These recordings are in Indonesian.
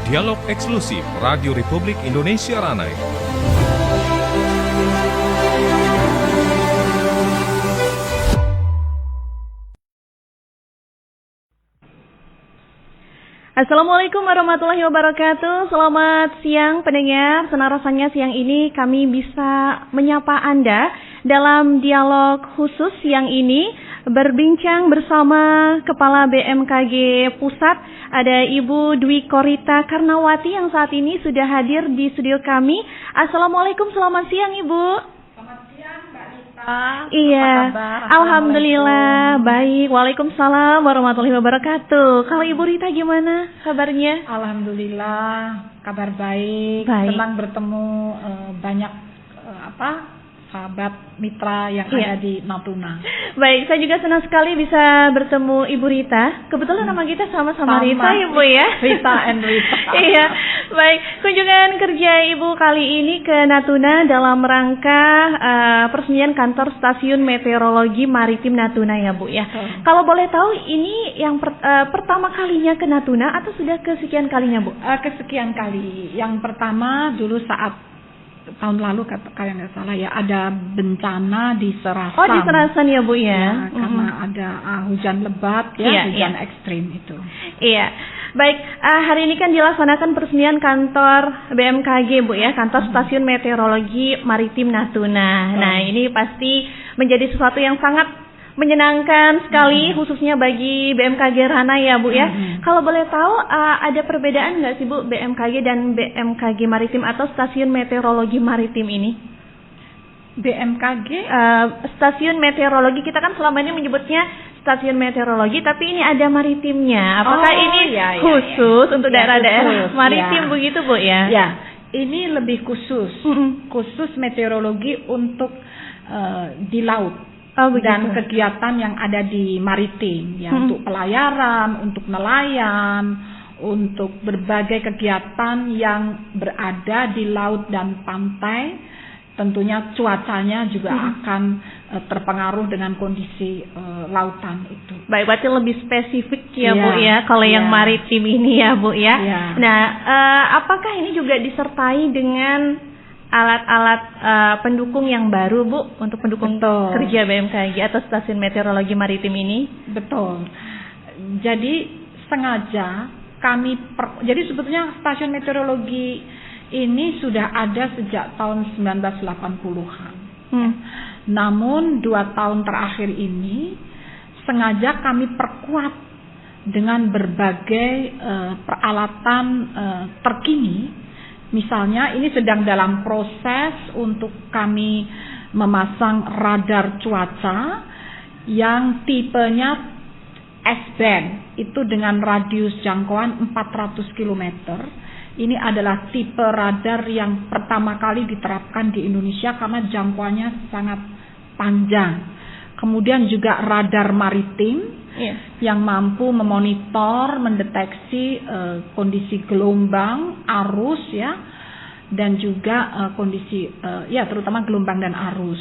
Dialog eksklusif Radio Republik Indonesia Ranai. Assalamualaikum warahmatullahi wabarakatuh. Selamat siang pendengar. Senang rasanya siang ini kami bisa menyapa Anda dalam dialog khusus siang ini, berbincang bersama Kepala BMKG Pusat, ada Ibu Dwi Korita Karnawati yang saat ini sudah hadir di studio kami. Assalamualaikum, selamat siang Ibu. Iya, alhamdulillah baik. Waalaikumsalam warahmatullahi wabarakatuh. Kalau Ibu Rita gimana kabarnya? Alhamdulillah kabar baik. Senang bertemu banyak sahabat mitra yang ada di Natuna. Baik, saya juga senang sekali bisa bertemu Ibu Rita. Kebetulan nama kita sama-sama Rita ya Bu ya. Rita and Rita. Iya, baik. Kunjungan kerja Ibu kali ini ke Natuna dalam rangka peresmian kantor Stasiun Meteorologi Maritim Natuna ya Bu ya. Kalau boleh tahu ini yang pertama kalinya ke Natuna atau sudah kesekian kalinya Bu? Kesekian kali. Yang pertama dulu saat tahun lalu kalau nggak salah ya, ada bencana di Serasan. Oh, di Serasan ya Bu ya. Ya karena ada hujan lebat ya, hujan ekstrim itu. Iya. Baik, hari ini kan dilaksanakan peresmian kantor BMKG Bu ya, kantor Stasiun Meteorologi Maritim Natuna. Nah, ini pasti menjadi sesuatu yang sangat menyenangkan sekali, khususnya bagi BMKG Ranai ya Bu ya. Kalau boleh tahu ada perbedaan nggak sih Bu BMKG dan BMKG Maritim atau Stasiun Meteorologi Maritim ini? BMKG Stasiun Meteorologi, kita kan selama ini menyebutnya Stasiun Meteorologi, tapi ini ada maritimnya. Apakah ini khusus untuk daerah-daerah maritim begitu Bu ya? Ya, ini lebih khusus, khusus meteorologi untuk di laut. Dan kegiatan yang ada di maritim ya, untuk pelayaran, untuk nelayan, untuk berbagai kegiatan yang berada di laut dan pantai. Tentunya cuacanya juga akan terpengaruh dengan kondisi lautan itu. Baik, berarti lebih spesifik ya Bu ya kalau yang maritim ini ya Bu ya. Nah, apakah ini juga disertai dengan alat-alat pendukung yang baru Bu untuk pendukung kerja BMKG atau Stasiun Meteorologi Maritim ini? Betul. Jadi sengaja kami jadi sebetulnya Stasiun Meteorologi ini sudah ada sejak tahun 1980-an. Namun 2 tahun terakhir ini sengaja kami perkuat dengan berbagai peralatan terkini. Misalnya ini sedang dalam proses untuk kami memasang radar cuaca yang tipenya S-band, itu dengan radius jangkauan 400 km. Ini adalah tipe radar yang pertama kali diterapkan di Indonesia karena jangkauannya sangat panjang. Kemudian juga radar maritim yang mampu memonitor, mendeteksi kondisi gelombang, arus ya, dan juga kondisi terutama gelombang dan arus.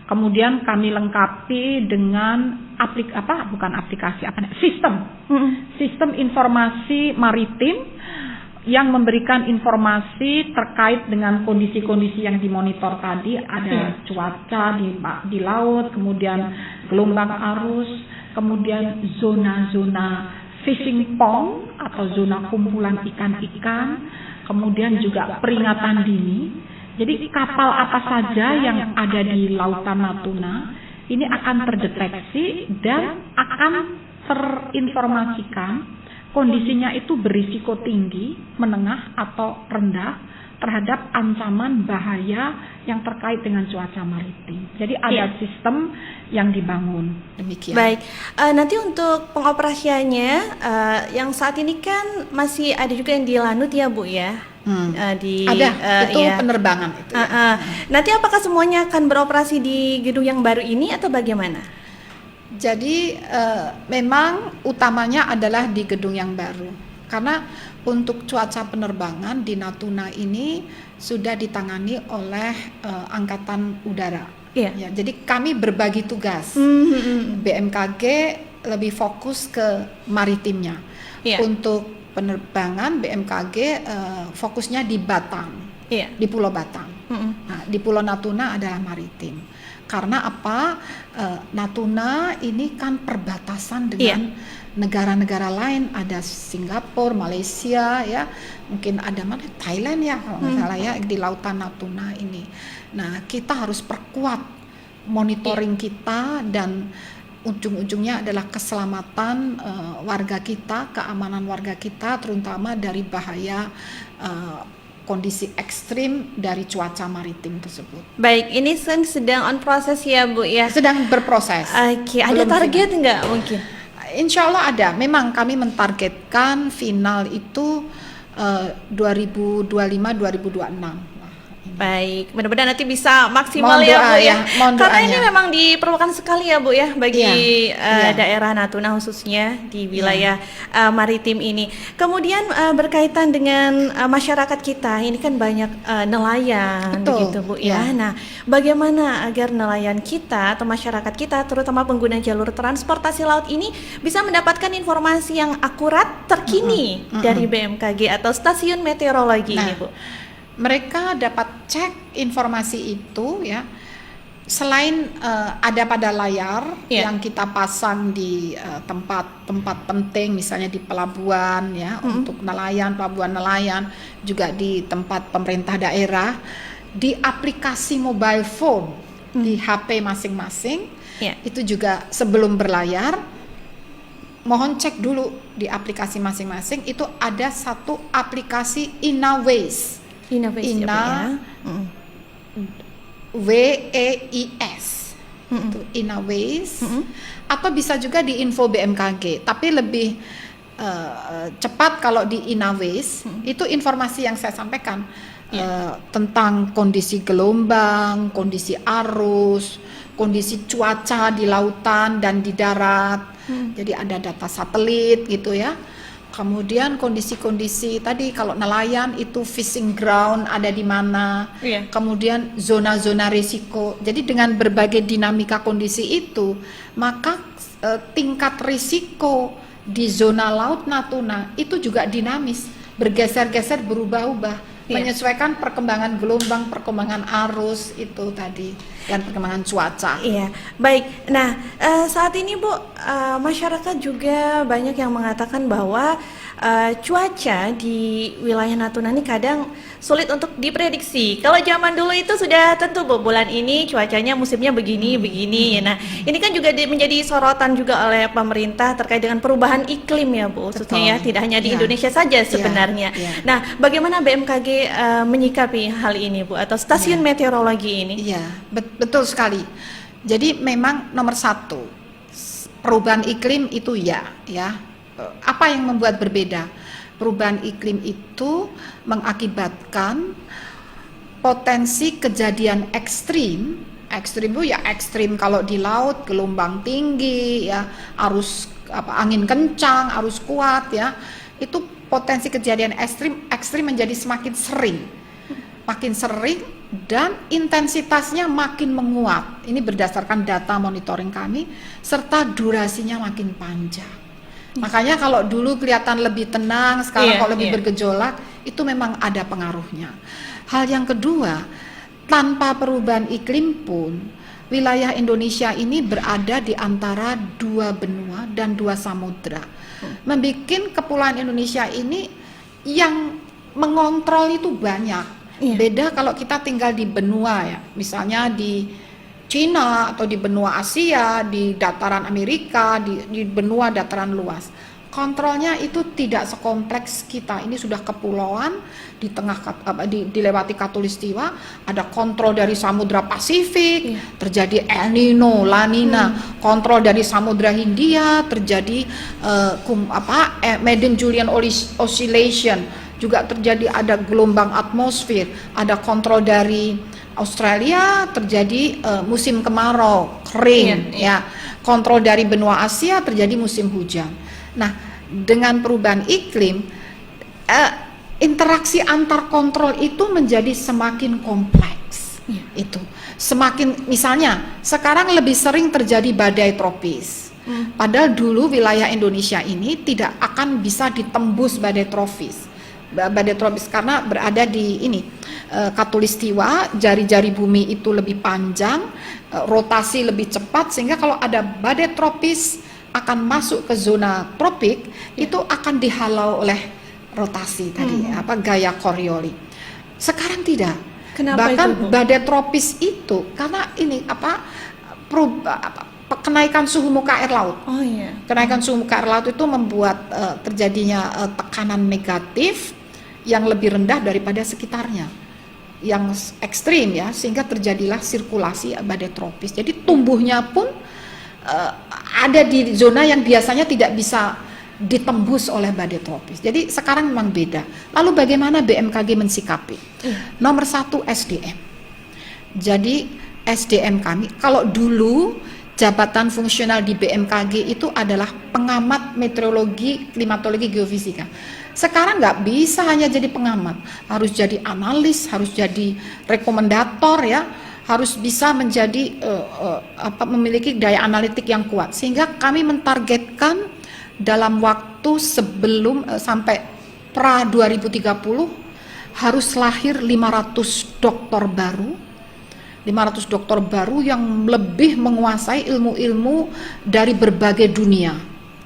Kemudian kami lengkapi dengan sistem informasi maritim yang memberikan informasi terkait dengan kondisi-kondisi yang dimonitor tadi, ada cuaca di laut, kemudian gelombang arus, kemudian zona-zona fishing pond atau zona kumpulan ikan-ikan, kemudian juga peringatan dini. Jadi kapal apa saja yang ada di lautan Natuna ini akan terdeteksi dan akan terinformasikan kondisinya itu berisiko tinggi, menengah atau rendah terhadap ancaman bahaya yang terkait dengan cuaca maritim. Jadi ada sistem yang dibangun demikian. Baik, nanti untuk pengoperasiannya yang saat ini kan masih ada juga yang di Lanut ya Bu ya? Penerbangan itu. Nanti apakah semuanya akan beroperasi di gedung yang baru ini atau bagaimana? Jadi memang utamanya adalah di gedung yang baru, karena untuk cuaca penerbangan di Natuna ini sudah ditangani oleh Angkatan Udara. Ya, jadi kami berbagi tugas. BMKG lebih fokus ke maritimnya. Untuk penerbangan BMKG fokusnya di Batam, di Pulau Batam. Nah, di Pulau Natuna adalah maritim. Karena apa? Natuna ini kan perbatasan dengan negara-negara lain, ada Singapura, Malaysia, ya, mungkin ada mana Thailand ya kalau nggak salah ya di lautan Natuna ini. Nah, kita harus perkuat monitoring kita dan ujung-ujungnya adalah keselamatan warga kita, keamanan warga kita, terutama dari bahaya kondisi ekstrim dari cuaca maritim tersebut. Baik, ini sedang on proses ya Bu ya? Sedang berproses. Oke, ada target nggak mungkin? Insya Allah ada. Memang kami mentargetkan final itu 2025-2026. Baik, mudah-mudahan nanti bisa maksimal ya Bu ya. Karena ini memang diperlukan sekali ya Bu ya bagi daerah Natuna khususnya di wilayah maritim ini. Kemudian berkaitan dengan masyarakat kita, ini kan banyak nelayan begitu Bu ya. Nah, bagaimana agar nelayan kita atau masyarakat kita terutama pengguna jalur transportasi laut ini bisa mendapatkan informasi yang akurat terkini dari BMKG atau stasiun meteorologi ini Bu? Mereka dapat cek informasi itu ya, selain ada pada layar yang kita pasang di tempat-tempat penting, misalnya di pelabuhan ya, untuk nelayan, pelabuhan nelayan, juga di tempat pemerintah daerah, di aplikasi mobile phone di HP masing-masing, itu juga sebelum berlayar mohon cek dulu di aplikasi masing-masing. Itu ada satu aplikasi Inaways. WEIS itu Inaways, atau bisa juga di info BMKG, tapi lebih cepat kalau di Inaways. Itu informasi yang saya sampaikan tentang kondisi gelombang, kondisi arus, kondisi cuaca di lautan dan di darat. Jadi ada data satelit gitu ya. Kemudian kondisi-kondisi tadi kalau nelayan itu fishing ground ada di mana, kemudian zona-zona risiko. Jadi dengan berbagai dinamika kondisi itu, maka tingkat risiko di zona laut Natuna itu juga dinamis, bergeser-geser, berubah-ubah, menyesuaikan perkembangan gelombang, perkembangan arus itu tadi, dan perkembangan cuaca. Iya, baik. Nah, saat ini Bu, masyarakat juga banyak yang mengatakan bahwa cuaca di wilayah Natuna ini kadang sulit untuk diprediksi. Kalau zaman dulu itu sudah tentu Bu, bulan ini cuacanya musimnya begini. Nah, ini kan juga menjadi sorotan juga oleh pemerintah terkait dengan perubahan iklim ya Bu, khususnya ya, tidak hanya di Indonesia saja sebenarnya. Nah, bagaimana BMKG menyikapi hal ini Bu, atau stasiun meteorologi ini? Iya, betul sekali. Jadi memang nomor satu, perubahan iklim itu ya. Apa yang membuat berbeda? Perubahan iklim itu mengakibatkan potensi kejadian ekstrim Bu ya, ekstrim kalau di laut, gelombang tinggi ya, arus angin kencang, arus kuat ya. Itu potensi kejadian ekstrim menjadi semakin sering. Makin sering dan intensitasnya makin menguat. Ini berdasarkan data monitoring kami, serta durasinya makin panjang. Makanya kalau dulu kelihatan lebih tenang, sekarang kalau lebih bergejolak, itu memang ada pengaruhnya. Hal yang kedua, tanpa perubahan iklim pun, wilayah Indonesia ini berada di antara dua benua dan dua samudra. Membikin kepulauan Indonesia ini yang mengontrol itu banyak. Beda kalau kita tinggal di benua ya, misalnya di Cina atau di benua Asia, di dataran Amerika, di benua dataran luas. Kontrolnya itu tidak sekompleks kita. Ini sudah kepulauan di tengah dilewati khatulistiwa, ada kontrol dari Samudra Pasifik, terjadi El Nino, La Nina, kontrol dari Samudra Hindia, terjadi Madden-Julian Oscillation, juga terjadi ada gelombang atmosfer, ada kontrol dari Australia, terjadi musim kemarau, kering, ya. Kontrol dari benua Asia, terjadi musim hujan. Nah, dengan perubahan iklim, interaksi antar kontrol itu menjadi semakin kompleks. Itu semakin, misalnya sekarang lebih sering terjadi badai tropis, Padahal dulu wilayah Indonesia ini tidak akan bisa ditembus badai tropis. Badai tropis karena berada di khatulistiwa, jari-jari bumi itu lebih panjang, rotasi lebih cepat, sehingga kalau ada badai tropis akan masuk ke zona tropik, itu akan dihalau oleh rotasi tadi, gaya Coriolis. Sekarang tidak. Kenapa Bahkan itu, Bu? badai tropis itu karena kenaikan suhu muka air laut. Oh iya. Kenaikan suhu muka air laut itu membuat terjadinya tekanan negatif yang lebih rendah daripada sekitarnya, yang ekstrim ya, sehingga terjadilah sirkulasi badai tropis. Jadi tumbuhnya pun ada di zona yang biasanya tidak bisa ditembus oleh badai tropis. Jadi sekarang memang beda. Lalu bagaimana BMKG mensikapi? Nomor 1 SDM. Jadi SDM kami, kalau dulu jabatan fungsional di BMKG itu adalah pengamat meteorologi, klimatologi, geofisika. Sekarang nggak bisa hanya jadi pengamat, harus jadi analis, harus jadi rekomendator ya, harus bisa menjadi memiliki daya analitik yang kuat. Sehingga kami mentargetkan dalam waktu sebelum sampai pra 2030 harus lahir 500 doktor baru. 500 dokter baru yang lebih menguasai ilmu-ilmu dari berbagai dunia.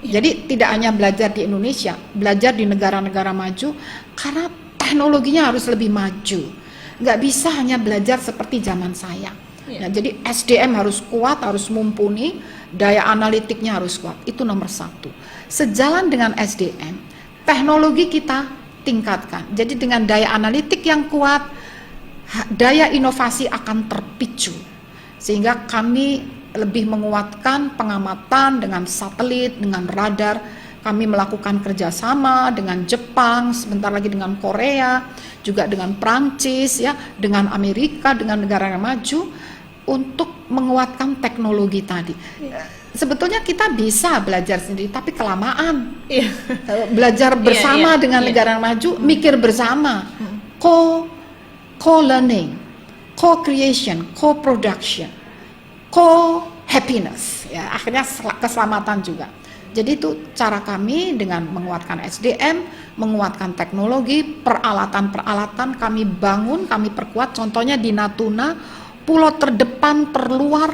Jadi tidak hanya belajar di Indonesia, belajar di negara-negara maju, karena teknologinya harus lebih maju. Nggak bisa hanya belajar seperti zaman saya. Nah, jadi SDM harus kuat, harus mumpuni, daya analitiknya harus kuat. Itu nomor 1. Sejalan dengan SDM, teknologi kita tingkatkan. Jadi dengan daya analitik yang kuat, daya inovasi akan terpicu, sehingga kami lebih menguatkan pengamatan dengan satelit, dengan radar. Kami melakukan kerjasama dengan Jepang, sebentar lagi dengan Korea, juga dengan Prancis, ya, dengan Amerika, dengan negara yang maju untuk menguatkan teknologi tadi. Sebetulnya kita bisa belajar sendiri, tapi kelamaan. Belajar bersama dengan negara yang maju, mikir bersama, co-learning, co-creation, co-production, co-happiness, ya, akhirnya keselamatan juga. Jadi itu cara kami dengan menguatkan SDM, menguatkan teknologi, peralatan-peralatan kami bangun, kami perkuat. Contohnya di Natuna, pulau terdepan, terluar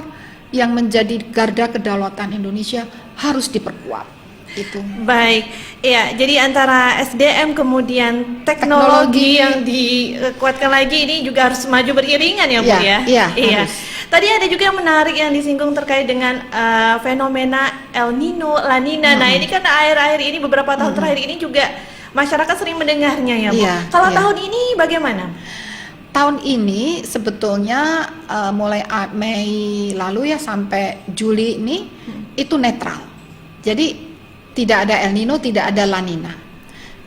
yang menjadi garda kedaulatan Indonesia harus diperkuat. Itu. Baik, ya. Jadi antara SDM kemudian teknologi yang dikuatkan lagi ini juga harus maju beriringan ya, Bu ya. Iya. Tadi ada juga yang menarik yang disinggung terkait dengan fenomena El Nino, La Nina. Nah, ini kan akhir-akhir ini beberapa tahun terakhir ini juga masyarakat sering mendengarnya ya, Bu. Kalau tahun ini bagaimana? Tahun ini sebetulnya mulai Mei lalu ya sampai Juli ini itu netral. Jadi tidak ada El Nino, tidak ada La Nina.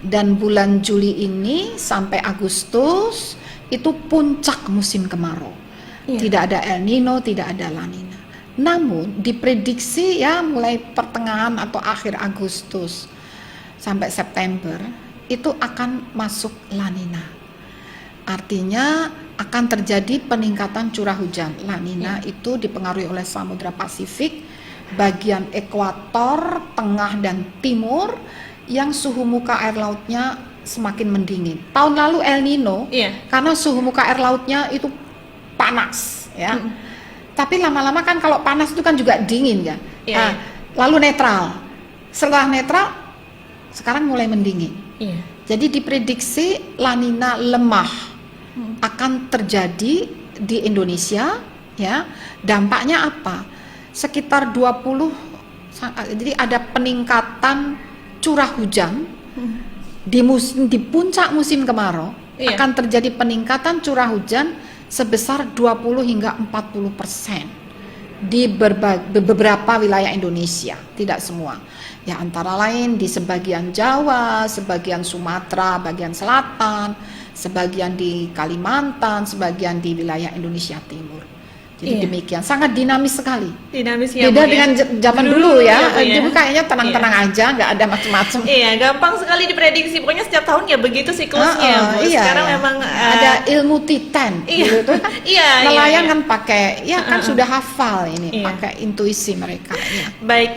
Dan bulan Juli ini sampai Agustus itu puncak musim kemarau. Tidak ada El Nino, tidak ada La Nina. Namun diprediksi ya mulai pertengahan atau akhir Agustus sampai September itu akan masuk La Nina. Artinya akan terjadi peningkatan curah hujan. La Nina itu dipengaruhi oleh Samudra Pasifik, bagian ekuator, tengah dan timur yang suhu muka air lautnya semakin mendingin. Tahun lalu El Nino karena suhu muka air lautnya itu panas ya. Tapi lama-lama kan kalau panas itu kan juga dingin ya. Lalu netral. Setelah netral sekarang mulai mendingin. Jadi diprediksi La Nina lemah akan terjadi di Indonesia ya. Dampaknya apa? Sekitar 20, jadi ada peningkatan curah hujan di puncak musim kemarau akan terjadi peningkatan curah hujan sebesar 20 hingga 40% di beberapa wilayah Indonesia, tidak semua. Ya antara lain di sebagian Jawa, sebagian Sumatera, bagian selatan, sebagian di Kalimantan, sebagian di wilayah Indonesia Timur. Jadi demikian, sangat dinamis sekali. Dinamis ya, Beda Bu, ya. dengan zaman dulu ya. Bu, ya. Dulu kayaknya tenang-tenang aja, nggak ada macam-macam. Iya, gampang sekali diprediksi. Pokoknya setiap tahun ya begitu siklusnya, Bu. Iya, Sekarang iya. memang ada ilmu titan iya. gitu kan. Iya, Nelayan iya. kan pakai, ya kan sudah hafal ini, Iya. pakai intuisi mereka. Ya. Baik,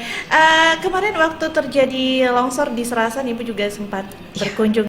kemarin waktu terjadi longsor di Serasan, Ibu juga sempat berkunjung